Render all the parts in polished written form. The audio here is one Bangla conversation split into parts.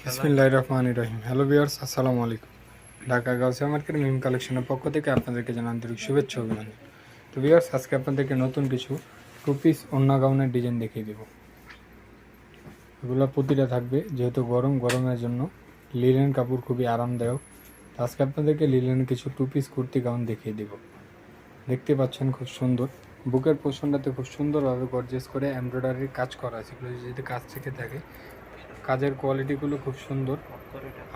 বিসমিল্লাহির রহমানির রহিম। হ্যালো ভিউয়ার্স, আসসালামু আলাইকুম। ঢাকা গাউসিয়া মার্কেট মিম কালেকশনের পক্ষ থেকে আপনাদেরকে জানাই আন্তরিক শুভেচ্ছা ও অভিনন্দন। তো ভিউয়ার্স, আজকে আপনাদেরকে নতুন কিছু টু পিস ওড়না গাউনের ডিজাইন দেখিয়ে দেব। এগুলো প্রতিটা থাকবে, যেহেতু গরমের জন্য লিলেন কাপড় খুবই আরামদায়ক। তো আজকে আপনাদেরকে লিলেনের কিছু টু পিস কুর্তি গাউন দেখিয়ে দেব। দেখতে পাচ্ছেন খুব সুন্দর, বুকের পোর্শনটাতে খুব সুন্দরভাবে গর্জিয়াস করে এমব্রয়ডারির কাজ করা আছে। এগুলো যদি কাজ থেকে থাকে, কাজের কোয়ালিটিগুলো খুব সুন্দর,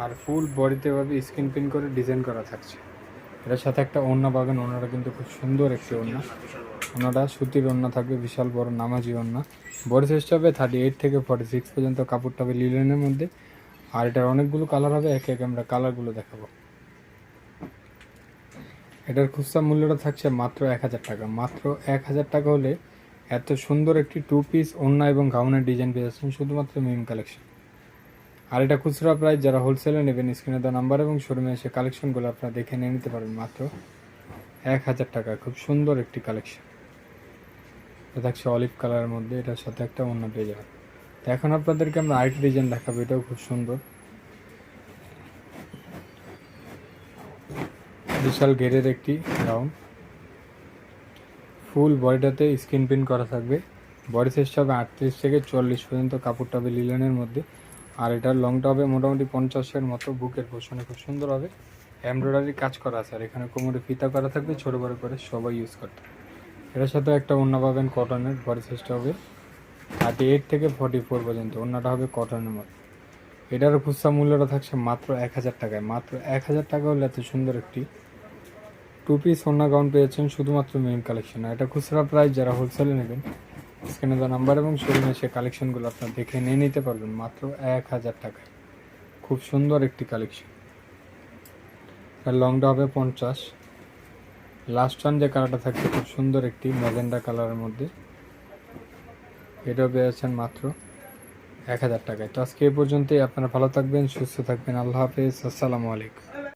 আর ফুল বডিতে ভাবে স্ক্রিন প্রিন্ট করে ডিজাইন করা থাকছে। এটার সাথে একটা ওড়না পাবেন, ওড়নাটা কিন্তু খুব সুন্দর একটি ওড়না। ওড়নাটা সুতির ওড়না থাকবে, বিশাল বড় নামাজি ওড়না। বডি সাইজটা হবে 38 থেকে 46 পর্যন্ত, কাপড়টা হবে লিলেনের মধ্যে। আর এটার অনেকগুলো কালার হবে, একে একে আমরা কালারগুলো দেখাবো। এটার খুচরা মূল্যটা থাকছে মাত্র 1000 টাকা। মাত্র 1000 টাকা হলে এত সুন্দর একটি টু পিস ওড়না এবং গাউনের ডিজাইন পেয়ে যাচ্ছেন শুধুমাত্র মিম কালেকশন। আর এটা খুচরা প্রাইস, যারা হোলসেলে নেবেন স্ক্রিনে দেওয়া নাম্বার এবং শোরুমে এসে কালেকশনগুলো আপনারা দেখে নিয়ে নিতে পারবেন মাত্র 1000 টাকা। খুব সুন্দর একটি কালেকশন। এটা থাকছে অলিভ কালারের মধ্যে, এটার সাথে একটা ওড়না পেয়ে যাবেন। তো এখন আপনাদেরকে আমরা আরেকটি ডিজাইন দেখাবো, এটাও খুব সুন্দর। বিশাল ঘেরের একটি গাউন, ফুল বডিটাতে স্ক্রিন প্রিন্ট করা থাকবে। বডি সাইজটা হবে 38 থেকে 44 পর্যন্ত, কাপড়টা হবে লিলেনের মধ্যে। আর এটার লংটা হবে মোটামুটি 50-এর মতো। বুকের পোর্শনে খুব সুন্দর হবে এমব্রয়ডারি কাজ করা আছে, আর এখানে কোমরে ফিতা করা থাকবে ছোটো বড় করে, সবাই ইউজ করতে। এটার সাথে একটা ওড়না পাবেন কটনের, বডি সাইজটা হবে 38 থেকে 44 পর্যন্ত, ওড়নাটা হবে কটনের মধ্যে। এটার খুচরা মূল্যটা থাকছে মাত্র 1000 টাকায়। মাত্র 1000 টাকা হলে এত সুন্দর একটি টু পিস ওড়না গাউন পেয়েছেন শুধুমাত্র মেইন কালেকশন। এটা খুচরা প্রাইস, যারা হোলসেলে নেবেন স্ক্রিনে দেওয়া নাম্বার এবং শোরুমে সে কালেকশনগুলো আপনারা দেখে নিয়ে নিতে পারবেন মাত্র 1000 টাকায়। খুব সুন্দর একটি কালেকশন। আর লংটা হবে 50। লাস্ট ওয়ান যে কালারটা থাকছে খুব সুন্দর একটি ম্যাজেন্ডা কালারের মধ্যে, এটাও পেয়েছেন মাত্র 1000 টাকায়। তো আজকে এই পর্যন্তই। আপনারা ভালো থাকবেন, সুস্থ থাকবেন। আল্লাহ হাফেজ, আসসালামু আলাইকুম।